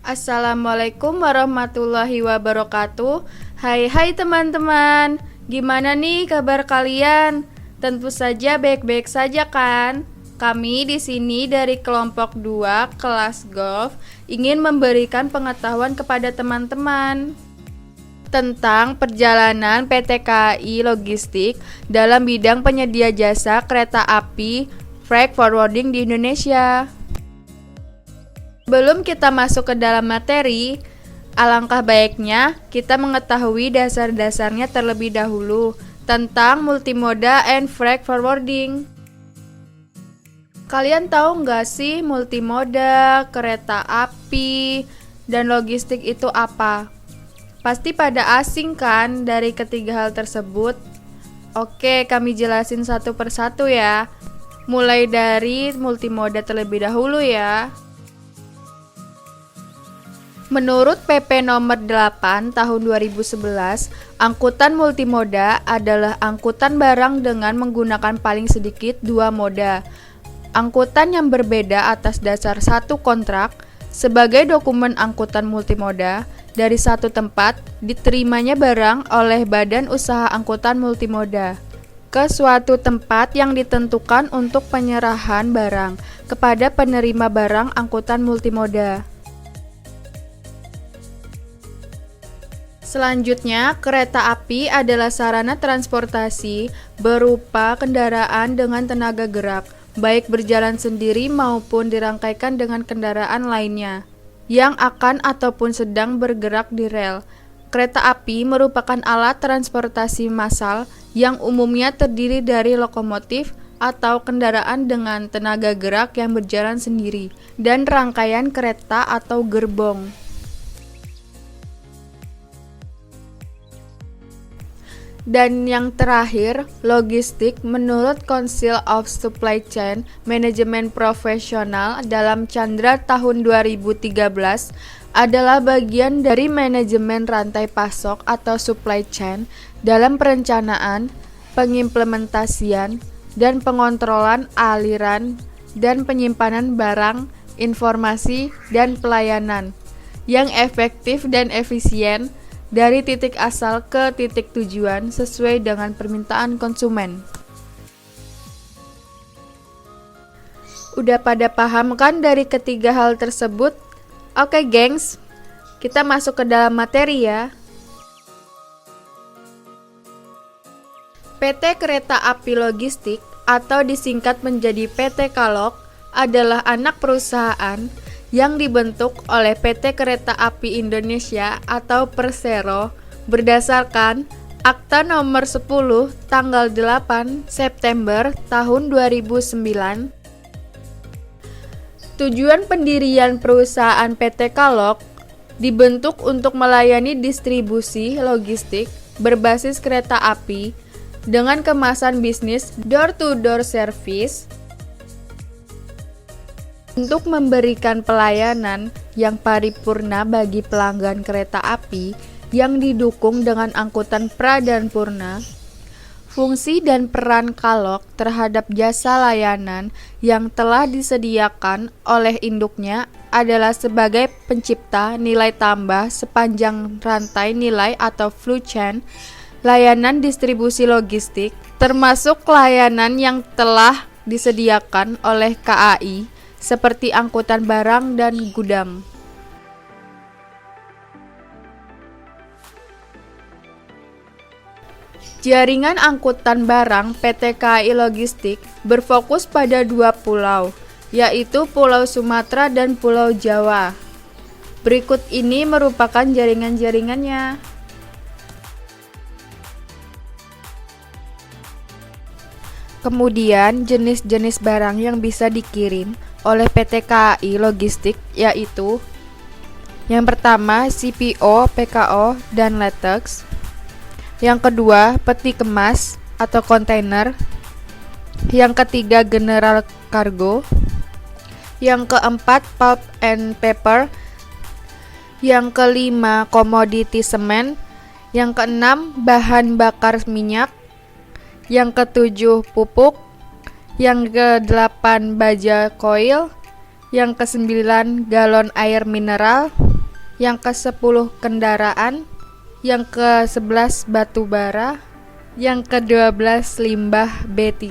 Assalamualaikum warahmatullahi wabarakatuh. Hai teman-teman. Gimana nih kabar kalian? Tentu saja baik-baik saja kan? Kami di sini dari kelompok 2 kelas golf ingin memberikan pengetahuan kepada teman-teman tentang perjalanan PT KAI Logistik dalam bidang penyedia jasa kereta api freight forwarding di Indonesia. Sebelum kita masuk ke dalam materi, alangkah baiknya kita mengetahui dasar-dasarnya terlebih dahulu tentang multimoda and freight forwarding. Kalian tahu nggak sih multimoda, kereta api, dan logistik itu apa? Pasti pada asing kan dari ketiga hal tersebut? Oke, kami jelasin satu persatu ya. Mulai dari multimoda terlebih dahulu ya. Menurut PP nomor 8 tahun 2011, angkutan multimoda adalah angkutan barang dengan menggunakan paling sedikit 2 moda. Angkutan yang berbeda atas dasar satu kontrak sebagai dokumen angkutan multimoda dari satu tempat diterimanya barang oleh badan usaha angkutan multimoda ke suatu tempat yang ditentukan untuk penyerahan barang kepada penerima barang angkutan multimoda. Selanjutnya, kereta api adalah sarana transportasi berupa kendaraan dengan tenaga gerak, baik berjalan sendiri maupun dirangkaikan dengan kendaraan lainnya, yang akan ataupun sedang bergerak di rel. Kereta api merupakan alat transportasi massal yang umumnya terdiri dari lokomotif atau kendaraan dengan tenaga gerak yang berjalan sendiri, dan rangkaian kereta atau gerbong. Dan yang terakhir, logistik menurut Council of Supply Chain Management Professional dalam Chandra tahun 2013 adalah bagian dari manajemen rantai pasok atau supply chain dalam perencanaan, pengimplementasian, dan pengontrolan aliran dan penyimpanan barang, informasi, dan pelayanan yang efektif dan efisien dari titik asal ke titik tujuan sesuai dengan permintaan konsumen. Udah pada paham kan dari ketiga hal tersebut? Oke gengs, kita masuk ke dalam materi ya. PT Kereta Api Logistik atau disingkat menjadi PT Kalok adalah anak perusahaan yang dibentuk oleh PT Kereta Api Indonesia atau Persero berdasarkan Akta Nomor 10 tanggal 8 September tahun 2009. Tujuan pendirian perusahaan PT Kalok dibentuk untuk melayani distribusi logistik berbasis kereta api dengan kemasan bisnis door-to-door service untuk memberikan pelayanan yang paripurna bagi pelanggan kereta api yang didukung dengan angkutan pra dan purna. Fungsi dan peran Kalok terhadap jasa layanan yang telah disediakan oleh induknya adalah sebagai pencipta nilai tambah sepanjang rantai nilai atau flow chain, layanan distribusi logistik, termasuk layanan yang telah disediakan oleh KAI, seperti angkutan barang dan gudang. Jaringan angkutan barang PT KAI Logistik berfokus pada 2 pulau, yaitu Pulau Sumatera dan Pulau Jawa. Berikut ini merupakan jaringan-jaringannya. Kemudian jenis-jenis barang yang bisa dikirim oleh PT KAI Logistik yaitu yang pertama CPO, PKO, dan latex. Yang kedua peti kemas atau kontainer. Yang ketiga general cargo. Yang keempat pulp and paper. Yang kelima komoditi semen. Yang keenam bahan bakar minyak. Yang ketujuh pupuk. Yang ke-8 baja koil, yang ke-9 galon air mineral, yang ke-10 kendaraan, yang ke-11 batu bara, yang ke-12 limbah B3,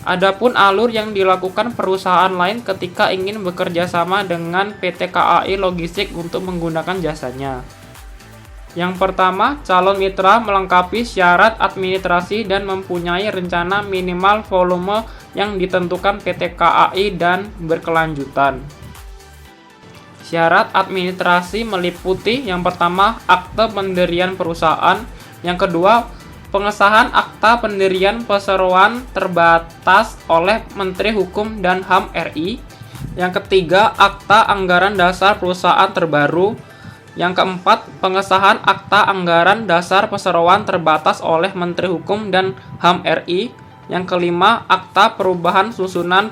Adapun alur yang dilakukan perusahaan lain ketika ingin bekerja sama dengan PT KAI Logistik untuk menggunakan jasanya. Yang pertama, calon mitra melengkapi syarat administrasi dan mempunyai rencana minimal volume yang ditentukan PT KAI dan berkelanjutan. Syarat administrasi meliputi yang pertama, akte pendirian perusahaan, yang kedua, pengesahan akta pendirian perseroan terbatas oleh Menteri Hukum dan HAM RI, yang ketiga, akta anggaran dasar perusahaan terbaru, yang keempat, pengesahan akta anggaran dasar perseroan terbatas oleh Menteri Hukum dan HAM RI, yang kelima, akta perubahan susunan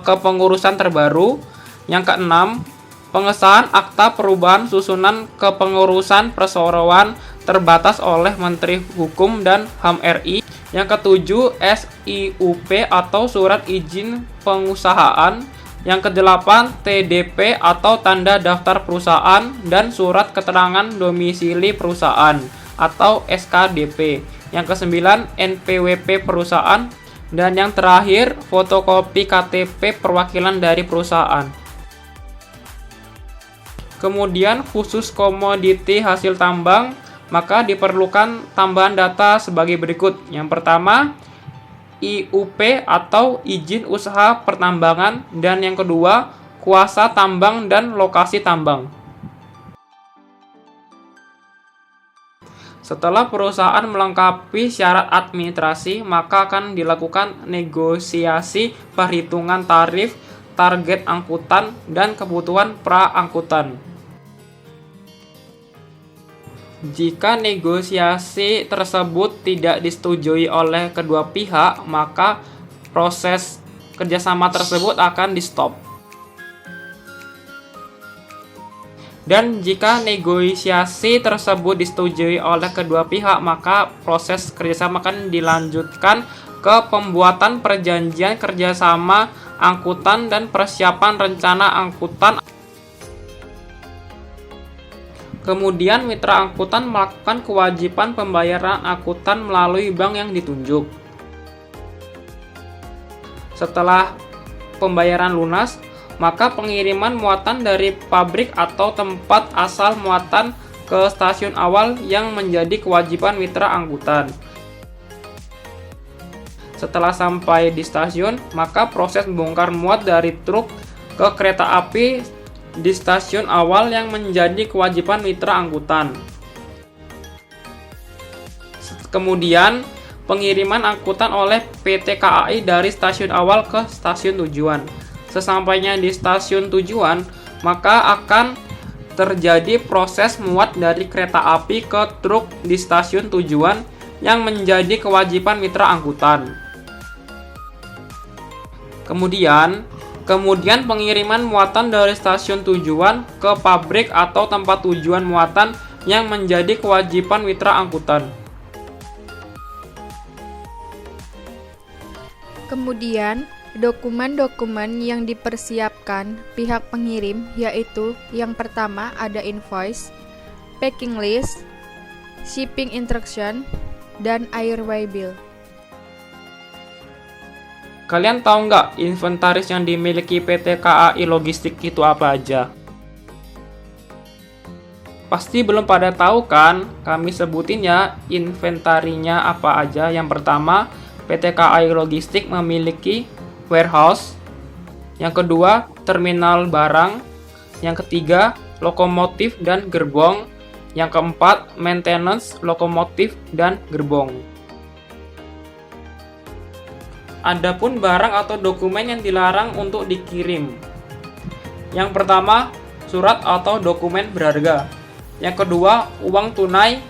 kepengurusan terbaru, yang keenam, pengesahan akta perubahan susunan kepengurusan perseroan terbatas oleh Menteri Hukum dan HAM RI, yang ketujuh, SIUP atau surat izin pengusahaan, yang kedelapan, TDP atau tanda daftar perusahaan dan surat keterangan domisili perusahaan atau SKDP, yang kesembilan, NPWP perusahaan, dan yang terakhir, fotokopi KTP perwakilan dari perusahaan. Kemudian khusus komoditi hasil tambang, maka diperlukan tambahan data sebagai berikut. Yang pertama, IUP atau izin usaha pertambangan, dan yang kedua, kuasa tambang dan lokasi tambang. Setelah perusahaan melengkapi syarat administrasi, maka akan dilakukan negosiasi perhitungan tarif, target angkutan, dan kebutuhan pra-angkutan. Jika negosiasi tersebut tidak disetujui oleh kedua pihak, maka proses kerjasama tersebut akan di-stop. Dan jika negosiasi tersebut disetujui oleh kedua pihak, maka proses kerjasama akan dilanjutkan ke pembuatan perjanjian kerjasama angkutan dan persiapan rencana angkutan. Kemudian mitra angkutan melakukan kewajiban pembayaran angkutan melalui bank yang ditunjuk. Setelah pembayaran lunas, maka pengiriman muatan dari pabrik atau tempat asal muatan ke stasiun awal yang menjadi kewajiban mitra angkutan. Setelah sampai di stasiun, maka proses bongkar muat dari truk ke kereta api di stasiun awal yang menjadi kewajiban mitra angkutan. Kemudian, pengiriman angkutan oleh PT KAI dari stasiun awal ke stasiun tujuan. Sesampainya di stasiun tujuan, maka akan terjadi proses muat dari kereta api ke truk di stasiun tujuan yang menjadi kewajiban mitra angkutan. Kemudian pengiriman muatan dari stasiun tujuan ke pabrik atau tempat tujuan muatan yang menjadi kewajiban mitra angkutan. Kemudian, dokumen-dokumen yang dipersiapkan pihak pengirim yaitu yang pertama ada invoice, packing list, shipping instruction, dan airway bill. Kalian tahu nggak inventaris yang dimiliki PT KAI Logistik itu apa aja? Pasti belum pada tahu kan? Kami sebutin ya inventarinya apa aja. Yang pertama, PT KAI Logistik memiliki warehouse. Yang kedua, terminal barang. Yang ketiga, lokomotif dan gerbong. Yang keempat, maintenance lokomotif dan gerbong. Adapun barang atau dokumen yang dilarang untuk dikirim. Yang pertama, surat atau dokumen berharga. Yang kedua, uang tunai.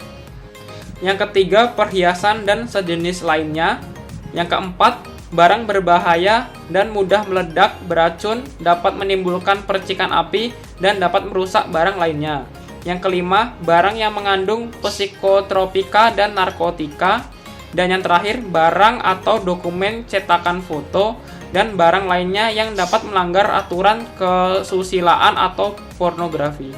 Yang ketiga, perhiasan dan sejenis lainnya. Yang keempat, barang berbahaya dan mudah meledak, beracun, dapat menimbulkan percikan api, dan dapat merusak barang lainnya. Yang kelima, barang yang mengandung psikotropika dan narkotika. Dan yang terakhir, barang atau dokumen cetakan foto dan barang lainnya yang dapat melanggar aturan kesusilaan atau pornografi.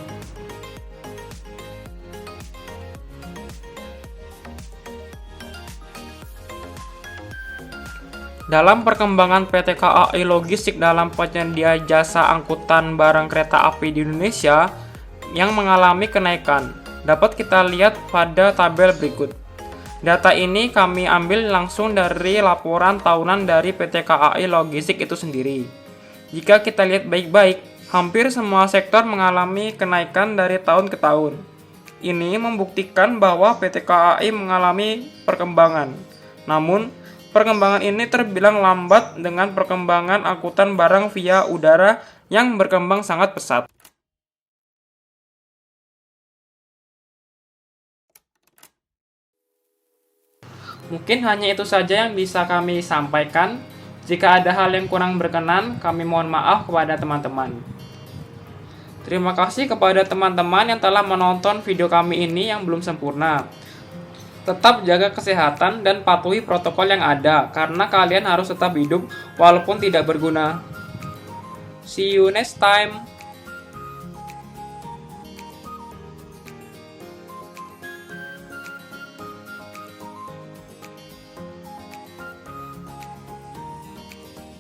Dalam perkembangan PT KAI Logistik dalam penyedia jasa angkutan barang kereta api di Indonesia yang mengalami kenaikan, dapat kita lihat pada tabel berikut. Data ini kami ambil langsung dari laporan tahunan dari PT KAI Logistik itu sendiri. Jika kita lihat baik-baik, hampir semua sektor mengalami kenaikan dari tahun ke tahun. Ini membuktikan bahwa PT KAI mengalami perkembangan. Namun, perkembangan ini terbilang lambat dengan perkembangan angkutan barang via udara yang berkembang sangat pesat. Mungkin hanya itu saja yang bisa kami sampaikan. Jika ada hal yang kurang berkenan, kami mohon maaf kepada teman-teman. Terima kasih kepada teman-teman yang telah menonton video kami ini yang belum sempurna. Tetap jaga kesehatan dan patuhi protokol yang ada, karena kalian harus tetap hidup walaupun tidak berguna. See you next time.